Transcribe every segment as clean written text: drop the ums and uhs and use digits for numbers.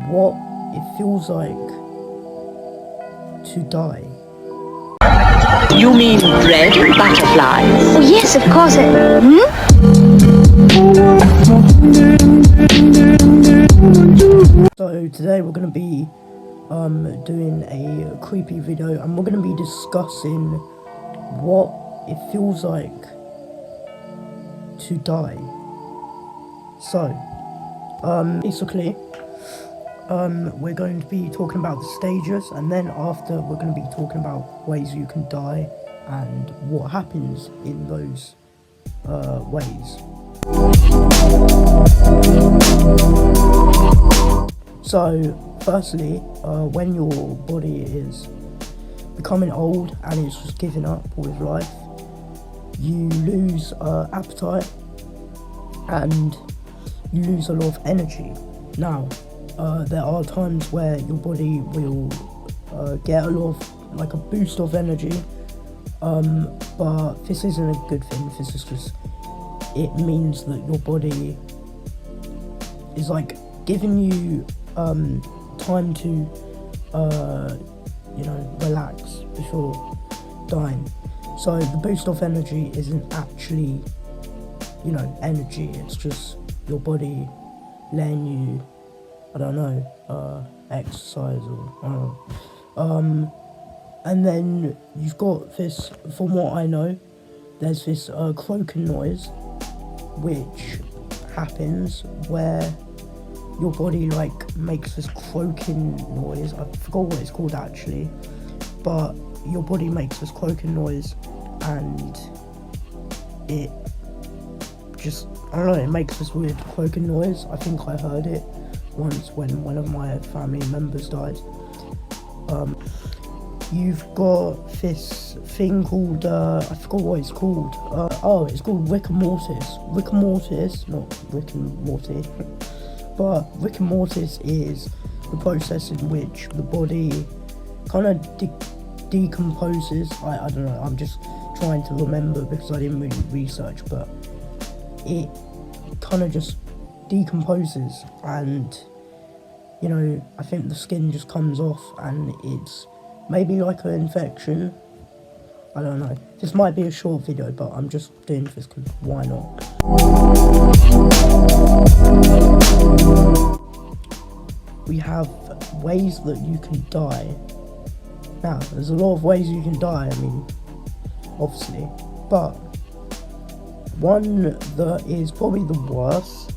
what it feels like to die. You mean bread and butterflies? Oh yes, of course. So today we're going to be doing a creepy video, and we're going to be discussing what it feels like to die. So basically we're going to be talking about the stages, and then after we're going to be talking about ways you can die and what happens in those ways. So firstly, when your body is becoming old and it's just giving up with life, you lose appetite and you lose a lot of energy. Now there are times where your body will get a lot of, like, a boost of energy, but this isn't a good thing. This is just, it means that your body is like giving you time to relax before dying. So the boost of energy isn't actually energy, it's just your body letting you, I don't know, exercise or I don't know. And then you've got this, from what I know, there's this croaking noise which happens where your body makes this croaking noise. I forgot what it's called actually, but your body makes this croaking noise and it just, I don't know, it makes this weird croaking noise. I think I heard it once when one of my family members died. You've got this thing called, I forgot what it's called. It's called rigor mortis. Rigor mortis, not Rick and Morty. But rigor mortis is the process in which the body kind of decomposes. I don't know, I'm just trying to remember because I didn't really research, but it kind of just decomposes, and I think the skin just comes off, and it's maybe like an infection. I don't know. This might be a short video, but I'm just doing this because why not? We have ways that you can die. Now, there's a lot of ways you can die, I mean, obviously, but one that is probably the worst,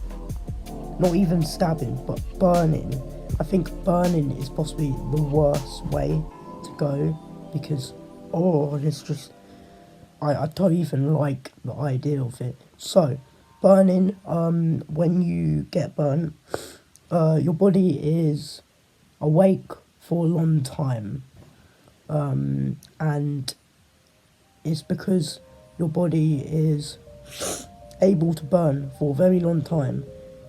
not even stabbing, but burning. I think burning is possibly the worst way to go, because it's just, I don't even like the idea of it. So burning, when you get burnt, your body is awake for a long time, and it's because your body is able to burn for a very long time.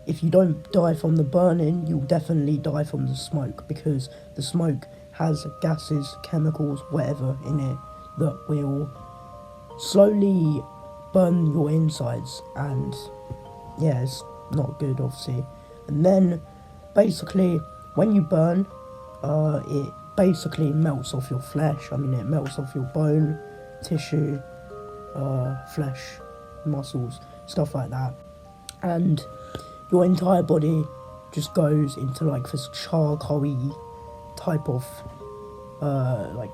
If you don't die from the burning, you'll definitely die from the smoke, because the smoke has gases, chemicals, whatever in it that will slowly burn your insides, and yeah, it's not good, obviously. And then basically when you burn, it basically melts off your flesh. I mean, it melts off your bone, tissue, flesh, muscles, stuff like that, and your entire body just goes into like this charcoaly type of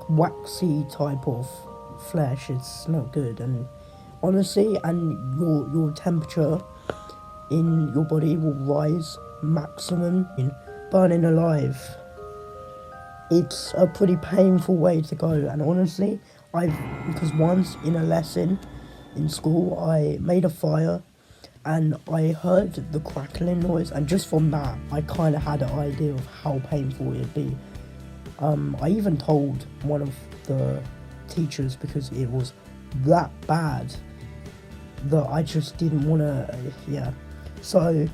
waxy type of flesh. It's not good, and honestly, and your temperature in your body will rise maximum. In burning alive, it's a pretty painful way to go, and honestly, because once in a lesson in school I made a fire and I heard the crackling noise, and just from that I kind of had an idea of how painful it'd be. I even told one of the teachers because it was that bad that I just didn't want to, so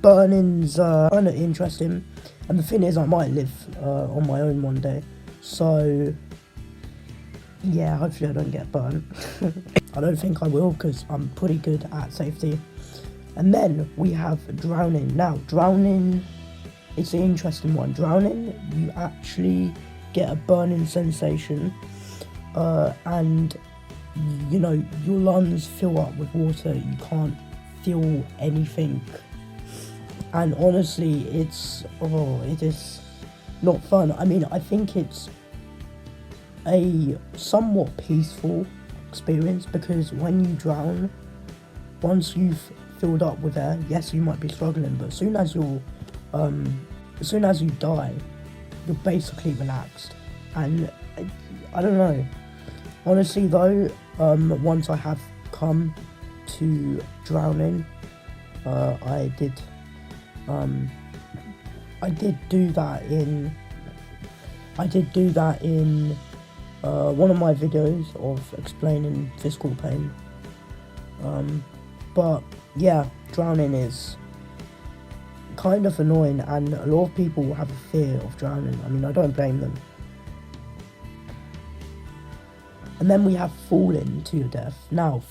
burning's kind of interesting, and the thing is I might live on my own one day, so yeah, hopefully I don't get burnt. I don't think I will, because I'm pretty good at safety. And then we have drowning. Now, drowning it's an interesting one. Drowning, you actually get a burning sensation, and you know, your lungs fill up with water. You can't feel anything, and honestly, it is not fun. I mean, I think it's a somewhat peaceful experience, because when you drown, once you've filled up with air, yes, you might be struggling, but as soon as you die, you're basically relaxed. And I don't know, honestly though, once I have come to drowning, I did do that in one of my videos of explaining physical pain. But yeah, drowning is kind of annoying, and a lot of people have a fear of drowning. I mean, I don't blame them. And then we have falling to your death. Now,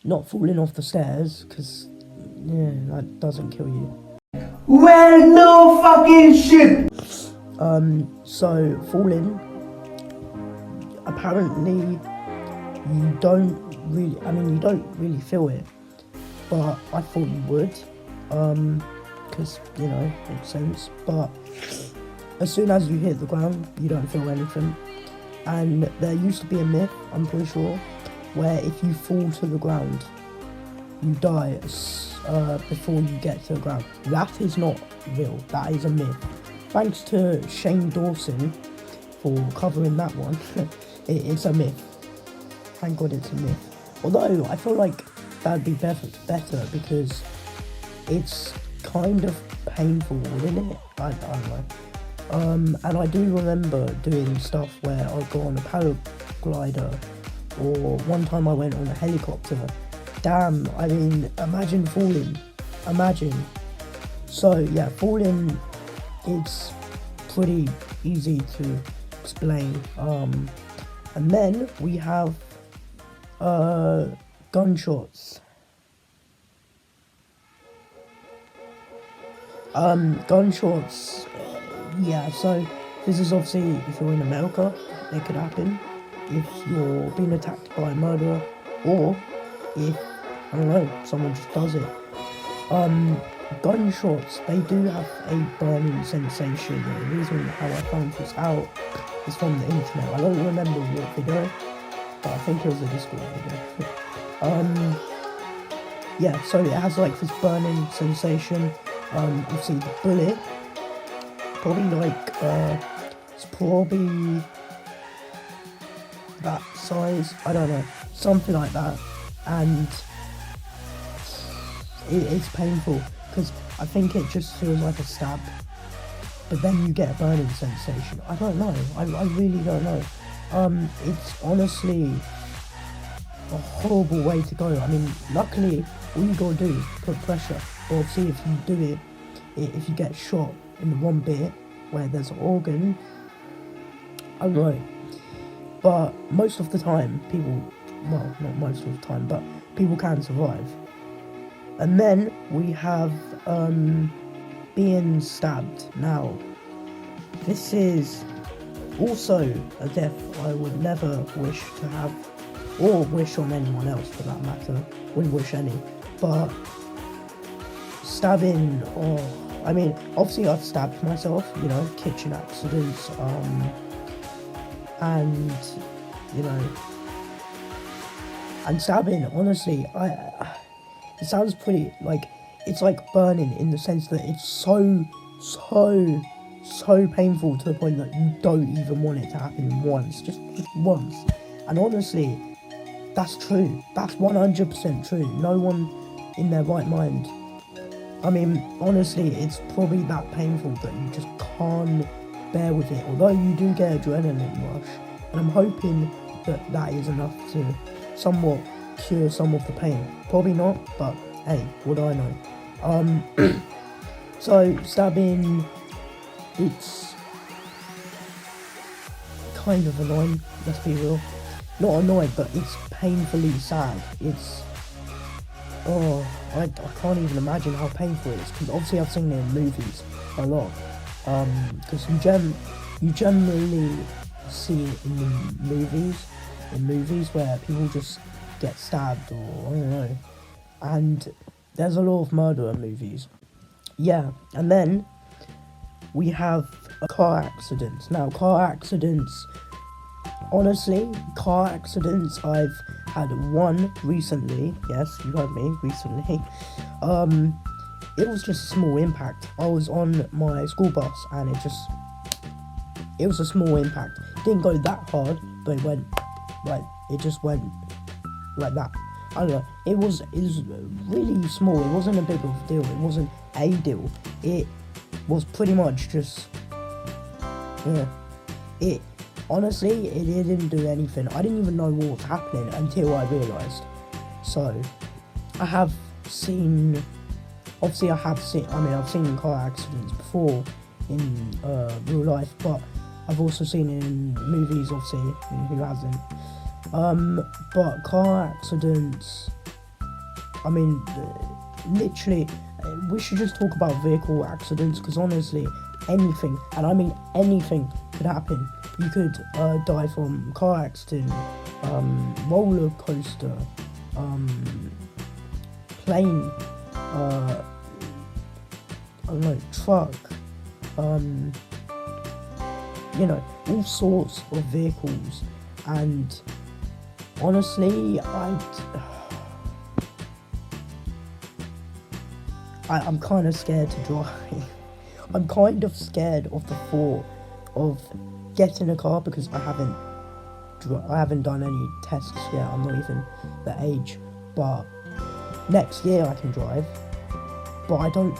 not falling off the stairs, because yeah, that doesn't kill you. Well, no fucking shit. So falling, apparently you don't really feel it, but I thought you would, because, you know, makes sense. But as soon as you hit the ground, you don't feel anything. And there used to be a myth, I'm pretty sure, where if you fall to the ground, you die before you get to the ground. That is not real. That is a myth. Thanks to Shane Dawson for covering that one. It's a myth. Thank God it's a myth. Although I feel like that'd be better because it's kind of painful, wouldn't it? I don't know. And I do remember doing stuff where I'd go on a paraglider, or one time I went on a helicopter. Damn, I mean, imagine falling. Imagine. So yeah, falling, it's pretty easy to explain. And then we have gunshots. Gunshots, yeah, so this is obviously, if you're in America, it could happen. If you're being attacked by a murderer, or if, I don't know, someone just does it. Gunshots, they do have a burning sensation, and the reason how I found this out is from the internet. I don't remember what video, but I think it was a Discord video. Yeah, so it has like this burning sensation. Obviously the bullet, probably like, it's probably that size, I don't know, something like that, and it's painful, because I think it just feels like a stab, but then you get a burning sensation. I don't know, I really don't know. It's honestly a horrible way to go. I mean, luckily, all you gotta do is put pressure, or see if you do it, if you get shot in the one bit where there's an organ, I don't know. But most of the time, people, well, not most of the time, but people can survive. And then we have being stabbed. Now, this is also a death I would never wish to have, or wish on anyone else for that matter. Wouldn't wish any. But stabbing, I mean, obviously I've stabbed myself, you know, kitchen accidents, and, you know, and stabbing, honestly, it sounds pretty, like, it's like burning in the sense that it's so painful to the point that you don't even want it to happen once, just once. And honestly, that's true, that's 100% true. No one in their right mind, I mean, honestly, it's probably that painful that you just can't bear with it, although you do get adrenaline rush, and I'm hoping that that is enough to somewhat cure some of the pain. Probably not, but hey, what do I know? So stabbing, it's kind of annoying, let's be real. Not annoying, but it's painfully sad. oh, I can't even imagine how painful it is, because obviously I've seen it in movies a lot. Because you generally see it in the movies where people just get stabbed, or I don't know, and there's a lot of murder in movies. Yeah, and then we have car accidents. Now, honestly, car accidents, I've had one recently. Yes, you heard me, recently. It was just a small impact. I was on my school bus, and it was a small impact. Didn't go that hard, but it just went like that. I don't know. It was really small. It wasn't a big of a deal. It wasn't a deal. It was pretty much just, yeah. It honestly, it didn't do anything. I didn't even know what was happening until I realised. So, I've seen car accidents before in real life, but I've also seen it in movies, obviously, and who hasn't? But car accidents, I mean, literally, we should just talk about vehicle accidents, because honestly, anything, and I mean anything, could happen. You could die from car accident, roller coaster, plane, I don't know, truck, all sorts of vehicles. And honestly, I'm kind of scared to drive. I'm kind of scared of the thought of getting a car, because I haven't done any tests yet. I'm not even the age, but next year I can drive. But I don't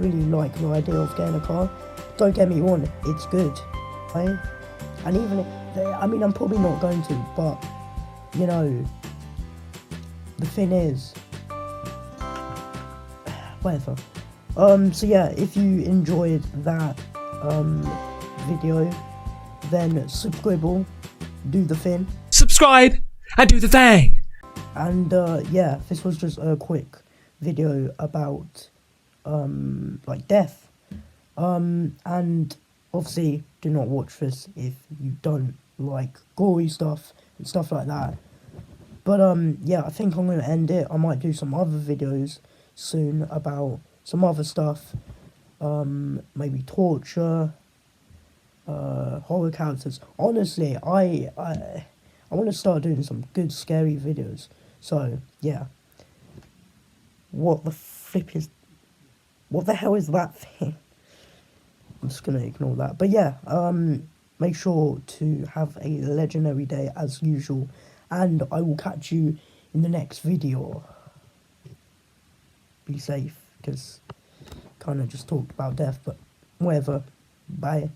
really like the idea of getting a car. Don't get me wrong, it's good, right? And even I'm probably not going to, but the thing is, whatever. So yeah, if you enjoyed that video, then subscribe, do the thing. Subscribe and do the thing. And yeah, this was just a quick video about death. And obviously, do not watch this if you don't like gory stuff and stuff like that. But yeah, I think I'm gonna end it. I might do some other videos soon about some other stuff. Maybe torture, horror characters. Honestly, I want to start doing some good scary videos. So yeah. What the hell is that thing? I'm just gonna ignore that. But yeah, make sure to have a legendary day as usual, and I will catch you in the next video. Be safe, because kind of just talked about death, but whatever. Bye.